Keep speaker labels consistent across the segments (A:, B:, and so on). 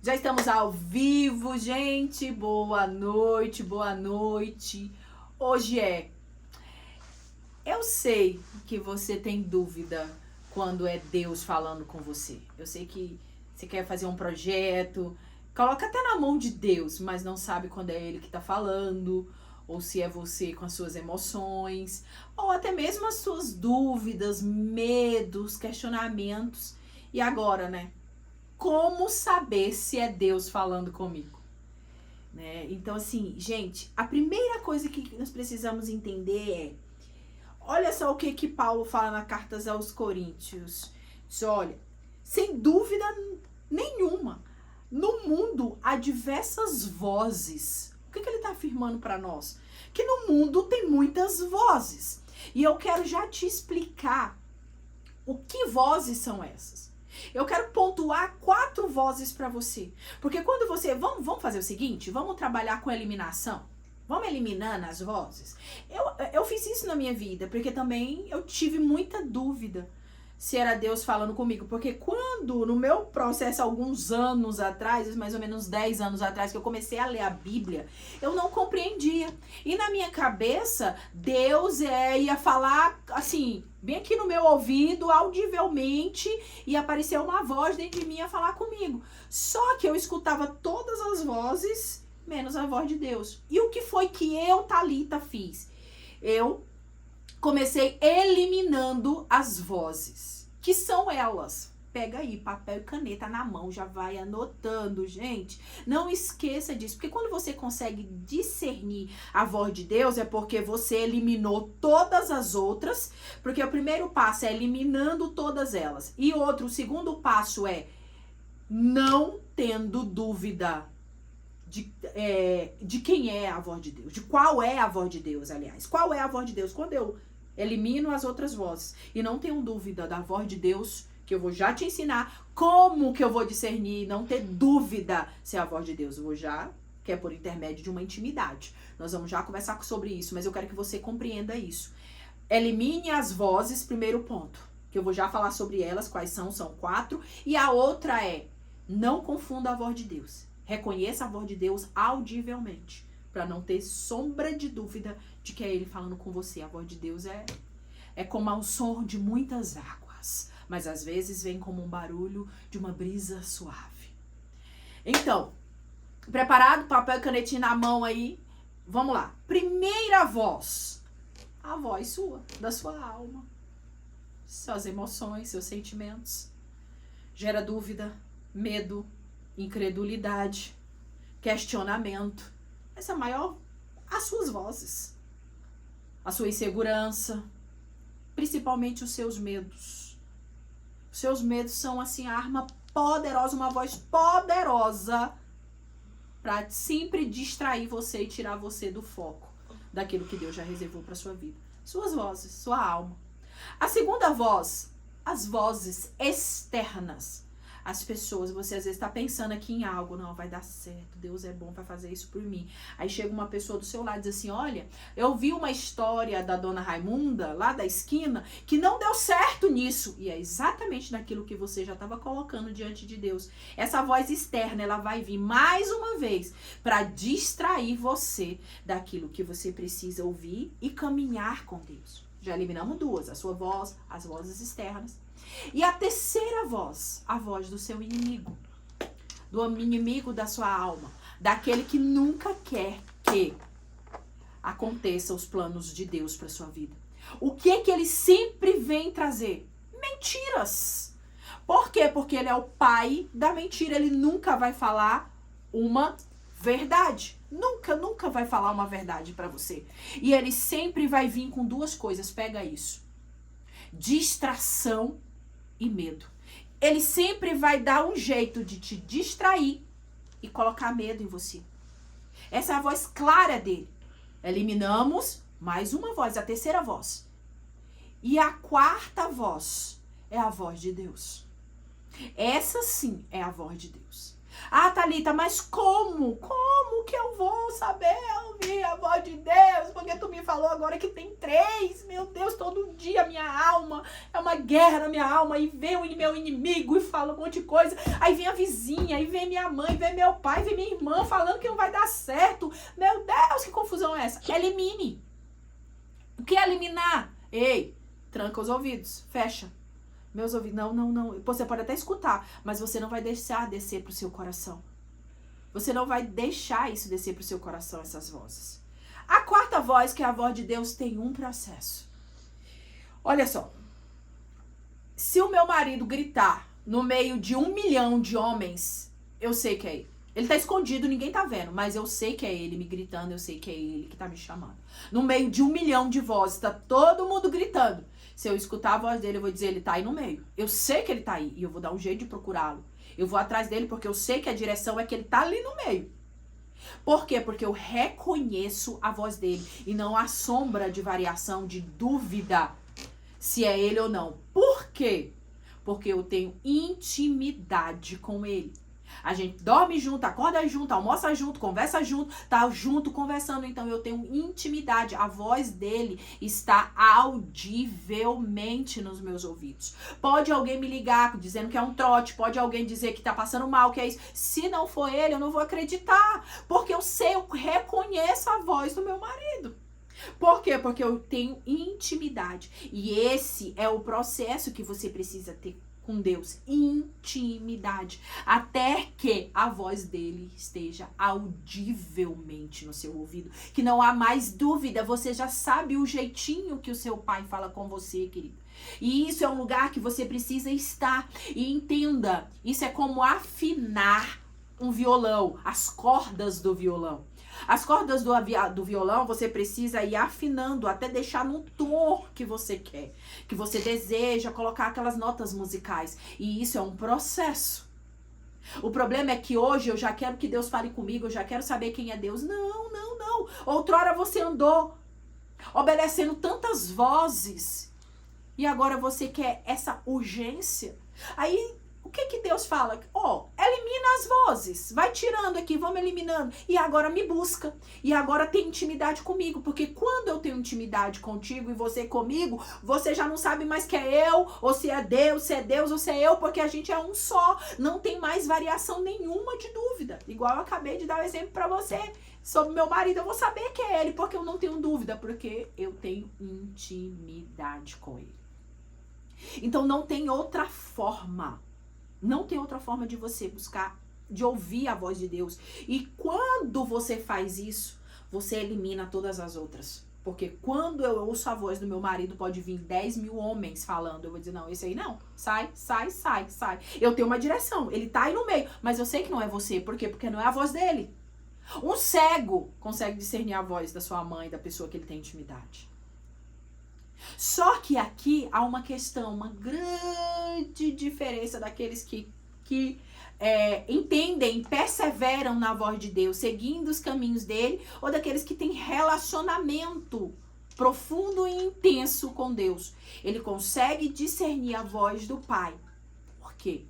A: Já estamos ao vivo, gente. Boa noite, boa noite. Hoje Eu sei que você tem dúvida quando é Deus falando com você. Eu sei que você quer fazer um projeto, coloca até na mão de Deus, mas não sabe quando é Ele que está falando, ou se é você com as suas emoções, ou até mesmo as suas dúvidas, medos, questionamentos. E agora, né? Como saber se é Deus falando comigo? Né? Então, assim, gente, a primeira coisa que nós precisamos entender olha só o que Paulo fala na carta aos Coríntios. Diz, olha, sem dúvida nenhuma, no mundo há diversas vozes. O que ele está afirmando para nós? Que no mundo tem muitas vozes. E eu quero já te explicar o que vozes são essas. Eu quero pontuar 4 vozes para você. Porque quando você... Vamos fazer o seguinte? Vamos trabalhar com eliminação? Vamos eliminando as vozes? Eu fiz isso na minha vida, porque também eu tive muita dúvida se era Deus falando comigo. Porque quando, no meu processo, alguns anos atrás, mais ou menos 10 anos atrás, que eu comecei a ler a Bíblia, eu não compreendia. E na minha cabeça, Deus ia falar, assim, bem aqui no meu ouvido, audivelmente, e apareceu uma voz dentro de mim a falar comigo. Só que eu escutava todas as vozes, menos a voz de Deus. E o que foi que eu, Thalita, fiz? Eu comecei eliminando as vozes, que são elas. Pega aí, papel e caneta na mão, já vai anotando, gente. Não esqueça disso, porque quando você consegue discernir a voz de Deus, é porque você eliminou todas as outras, porque o primeiro passo é eliminando todas elas. E o segundo passo é não tendo dúvida de quem é a voz de Deus, de qual é a voz de Deus, aliás. Qual é a voz de Deus? Quando eu elimino as outras vozes e não tenho dúvida da voz de Deus, que eu vou já te ensinar como que eu vou discernir, não ter dúvida se é a voz de Deus. Eu vou já, que é por intermédio de uma intimidade. Nós vamos já conversar sobre isso, mas eu quero que você compreenda isso. Elimine as vozes, primeiro ponto, que eu vou já falar sobre elas, quais são 4. E a outra é, não confunda a voz de Deus. Reconheça a voz de Deus audivelmente, para não ter sombra de dúvida de que é Ele falando com você. A voz de Deus é como o som de muitas águas, mas às vezes vem como um barulho de uma brisa suave. Então, preparado? Papel e canetinha na mão aí? Vamos lá. Primeira voz. A voz sua, da sua alma. Suas emoções, seus sentimentos. Gera dúvida, medo, incredulidade, questionamento. Essa é a maior, as suas vozes. A sua insegurança, principalmente os seus medos. Os seus medos são assim a arma poderosa, uma voz poderosa para sempre distrair você e tirar você do foco daquilo que Deus já reservou para sua vida. Suas vozes, sua alma. A segunda voz, as vozes externas. As pessoas, você às vezes está pensando aqui em algo, não, vai dar certo, Deus é bom, vai fazer isso por mim. Aí chega uma pessoa do seu lado e diz assim, olha, eu vi uma história da dona Raimunda, lá da esquina, que não deu certo nisso. E é exatamente naquilo que você já estava colocando diante de Deus. Essa voz externa, ela vai vir mais uma vez para distrair você daquilo que você precisa ouvir e caminhar com Deus. Já eliminamos 2, a sua voz, as vozes externas. E a terceira voz, a voz do seu inimigo, do inimigo da sua alma, daquele que nunca quer que aconteça os planos de Deus para sua vida. O que ele sempre vem trazer? Mentiras. Por quê? Porque ele é o pai da mentira, ele nunca vai falar uma verdade. Nunca vai falar uma verdade para você. E ele sempre vai vir com 2 coisas, pega isso. Distração e medo. Ele sempre vai dar um jeito de te distrair e colocar medo em você. Essa é a voz clara dele. Eliminamos mais uma voz, a terceira voz. E a 4ª voz é a voz de Deus. Essa sim é a voz de Deus. Ah, Thalita, mas como? Como que eu vou saber ouvir a voz de Deus? Porque tu me falou agora que tem 3. Meu Deus, todo dia minha alma, é uma guerra na minha alma. E vem o meu inimigo e fala um monte de coisa. Aí vem a vizinha, aí vem minha mãe, vem meu pai, vem minha irmã falando que não vai dar certo. Meu Deus, que confusão é essa? Elimine. O que é eliminar? Ei, tranca os ouvidos, fecha. Meus ouvidos, não. Você pode até escutar, mas você não vai deixar descer pro seu coração. Você não vai deixar isso descer pro seu coração, essas vozes. A quarta voz, que é a voz de Deus, tem um processo. Olha só. Se o meu marido gritar no meio de 1 milhão de homens, eu sei que é ele. Ele tá escondido, ninguém tá vendo, mas eu sei que é ele me gritando, eu sei que é ele que tá me chamando. No meio de 1 milhão de vozes, tá todo mundo gritando. Se eu escutar a voz dele, eu vou dizer, ele tá aí no meio. Eu sei que ele tá aí e eu vou dar um jeito de procurá-lo. Eu vou atrás dele porque eu sei que a direção é que ele tá ali no meio. Por quê? Porque eu reconheço a voz dele e não há sombra de variação, de dúvida se é ele ou não. Por quê? Porque eu tenho intimidade com ele. A gente dorme junto, acorda junto, almoça junto, conversa junto, tá junto conversando. Então eu tenho intimidade. A voz dele está audivelmente nos meus ouvidos. Pode alguém me ligar dizendo que é um trote, pode alguém dizer que tá passando mal, que é isso. Se não for ele, eu não vou acreditar. Porque eu sei, eu reconheço a voz do meu marido. Por quê? Porque eu tenho intimidade. E esse é o processo que você precisa ter com Deus, intimidade, até que a voz dele esteja audivelmente no seu ouvido, que não há mais dúvida, você já sabe o jeitinho que o seu pai fala com você, querido. E isso é um lugar que você precisa estar. E entenda, isso é como afinar um violão, as cordas do violão. As cordas do violão você precisa ir afinando até deixar no tom que você quer, que você deseja colocar aquelas notas musicais. E isso é um processo. O problema é que hoje eu já quero que Deus fale comigo, eu já quero saber quem é Deus. Não. Outrora você andou obedecendo tantas vozes e agora você quer essa urgência. Aí o que Deus fala? Elimina as vozes, vai tirando aqui, vamos eliminando. E agora me busca. E agora tem intimidade comigo. Porque quando eu tenho intimidade contigo e você comigo, você já não sabe mais que é eu, ou se é Deus ou se é eu, porque a gente é um só. Não tem mais variação nenhuma de dúvida. Igual eu acabei de dar o exemplo pra você sobre meu marido. Eu vou saber que é ele, porque eu não tenho dúvida, porque eu tenho intimidade com ele. Então não tem outra forma. Não tem outra forma de você buscar, de ouvir a voz de Deus. E quando você faz isso, você elimina todas as outras. Porque quando eu ouço a voz do meu marido, pode vir 10 mil homens falando. Eu vou dizer, não, esse aí não. Sai. Eu tenho uma direção, ele tá aí no meio. Mas eu sei que não é você. Por quê? Porque não é a voz dele. Um cego consegue discernir a voz da sua mãe, da pessoa que ele tem intimidade. Só que aqui há uma questão, uma grande diferença daqueles que entendem, perseveram na voz de Deus, seguindo os caminhos dele, ou daqueles que têm relacionamento profundo e intenso com Deus. Ele consegue discernir a voz do Pai. Por quê?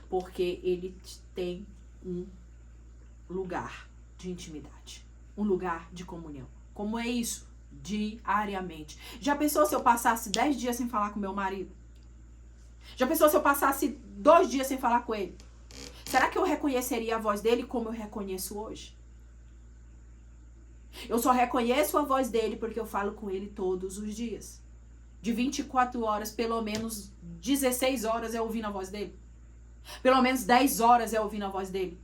A: Porque ele tem um lugar de intimidade, um lugar de comunhão. Como é isso? Diariamente. Já pensou se eu passasse 10 dias sem falar com meu marido? Já pensou se eu passasse 2 dias sem falar com ele? Será que eu reconheceria a voz dele como eu reconheço hoje? Eu só reconheço a voz dele porque eu falo com ele todos os dias. De 24 horas, pelo menos 16 horas é ouvindo a voz dele. Pelo menos 10 horas é ouvindo a voz dele.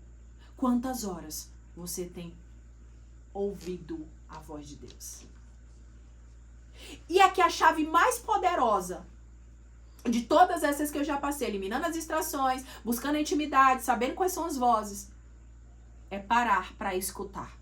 A: Quantas horas você tem ouvido a voz de Deus? E aqui a chave mais poderosa de todas essas que eu já passei, eliminando as distrações, buscando a intimidade, sabendo quais são as vozes, é parar para escutar.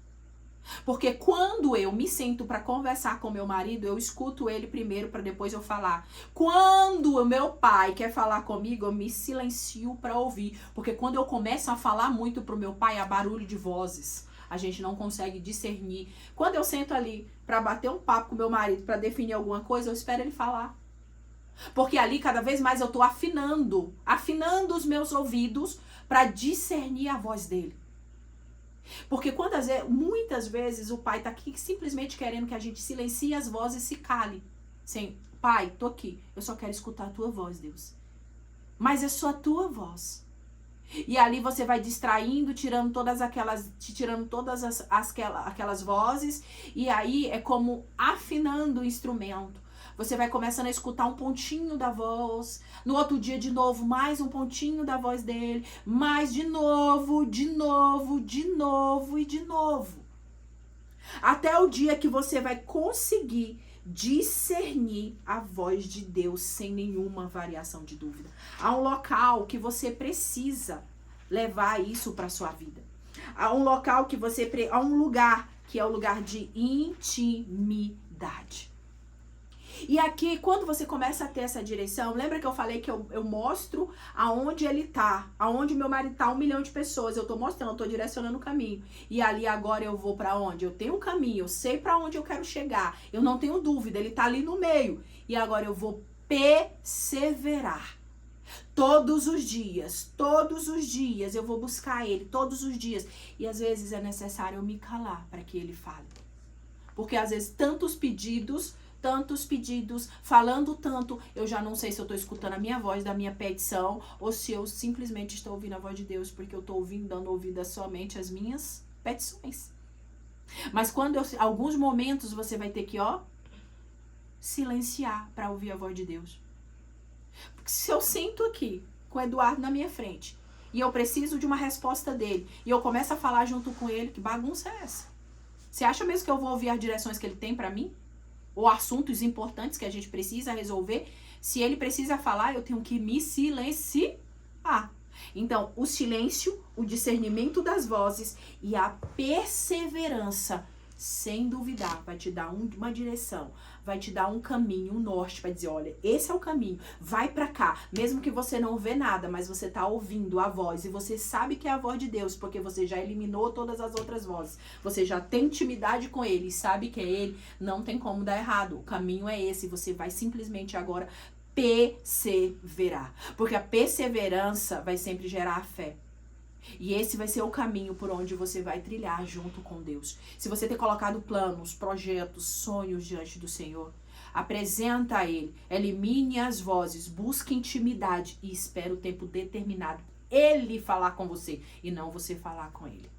A: Porque quando eu me sento para conversar com meu marido, eu escuto ele primeiro para depois eu falar. Quando o meu pai quer falar comigo, eu me silencio para ouvir. Porque quando eu começo a falar muito pro meu pai, há barulho de vozes. A gente não consegue discernir. Quando eu sento ali para bater um papo com meu marido, para definir alguma coisa, eu espero ele falar. Porque ali, cada vez mais, eu tô afinando os meus ouvidos para discernir a voz dele. Porque muitas vezes o pai tá aqui simplesmente querendo que a gente silencie as vozes e se cale. Sim, pai, tô aqui, eu só quero escutar a tua voz, Deus. Mas é só a tua voz. E ali você vai distraindo, tirando todas aquelas vozes, e aí é como afinando o instrumento. Você vai começando a escutar um pontinho da voz, no outro dia de novo, mais um pontinho da voz dele, mais de novo, de novo, de novo e de novo. Até o dia que você vai conseguir discernir a voz de Deus sem nenhuma variação de dúvida. Há um local que você precisa levar isso para sua vida. Há um local há um lugar que é o lugar de intimidade. E aqui, quando você começa a ter essa direção, lembra que eu falei que eu mostro aonde ele tá, aonde meu marido tá, 1 milhão de pessoas, eu tô mostrando, eu tô direcionando o caminho. E ali agora eu vou para onde? Eu tenho um caminho, eu sei para onde eu quero chegar, eu não tenho dúvida, ele tá ali no meio. E agora eu vou perseverar. Todos os dias eu vou buscar ele, todos os dias. E às vezes é necessário eu me calar para que ele fale. Porque às vezes tantos pedidos, falando tanto, eu já não sei se eu estou escutando a minha voz da minha petição ou se eu simplesmente estou ouvindo a voz de Deus porque eu estou dando ouvido somente às minhas petições. Mas alguns momentos você vai ter que, silenciar para ouvir a voz de Deus. Porque se eu sento aqui com o Eduardo na minha frente e eu preciso de uma resposta dele e eu começo a falar junto com ele, que bagunça é essa? Você acha mesmo que eu vou ouvir as direções que ele tem para mim? Ou assuntos importantes que a gente precisa resolver? Se ele precisa falar, eu tenho que me silenciar. Então, o silêncio, o discernimento das vozes e a perseverança, sem duvidar, vai te dar uma direção, vai te dar um caminho, um norte, vai dizer, olha, esse é o caminho, vai pra cá, mesmo que você não vê nada, mas você tá ouvindo a voz, e você sabe que é a voz de Deus, porque você já eliminou todas as outras vozes, você já tem intimidade com ele, e sabe que é ele, não tem como dar errado, o caminho é esse, você vai simplesmente agora perseverar, porque a perseverança vai sempre gerar a fé. E esse vai ser o caminho por onde você vai trilhar junto com Deus. Se você ter colocado planos, projetos, sonhos diante do Senhor, apresenta a Ele, elimine as vozes, busque intimidade e espere o tempo determinado Ele falar com você e não você falar com Ele.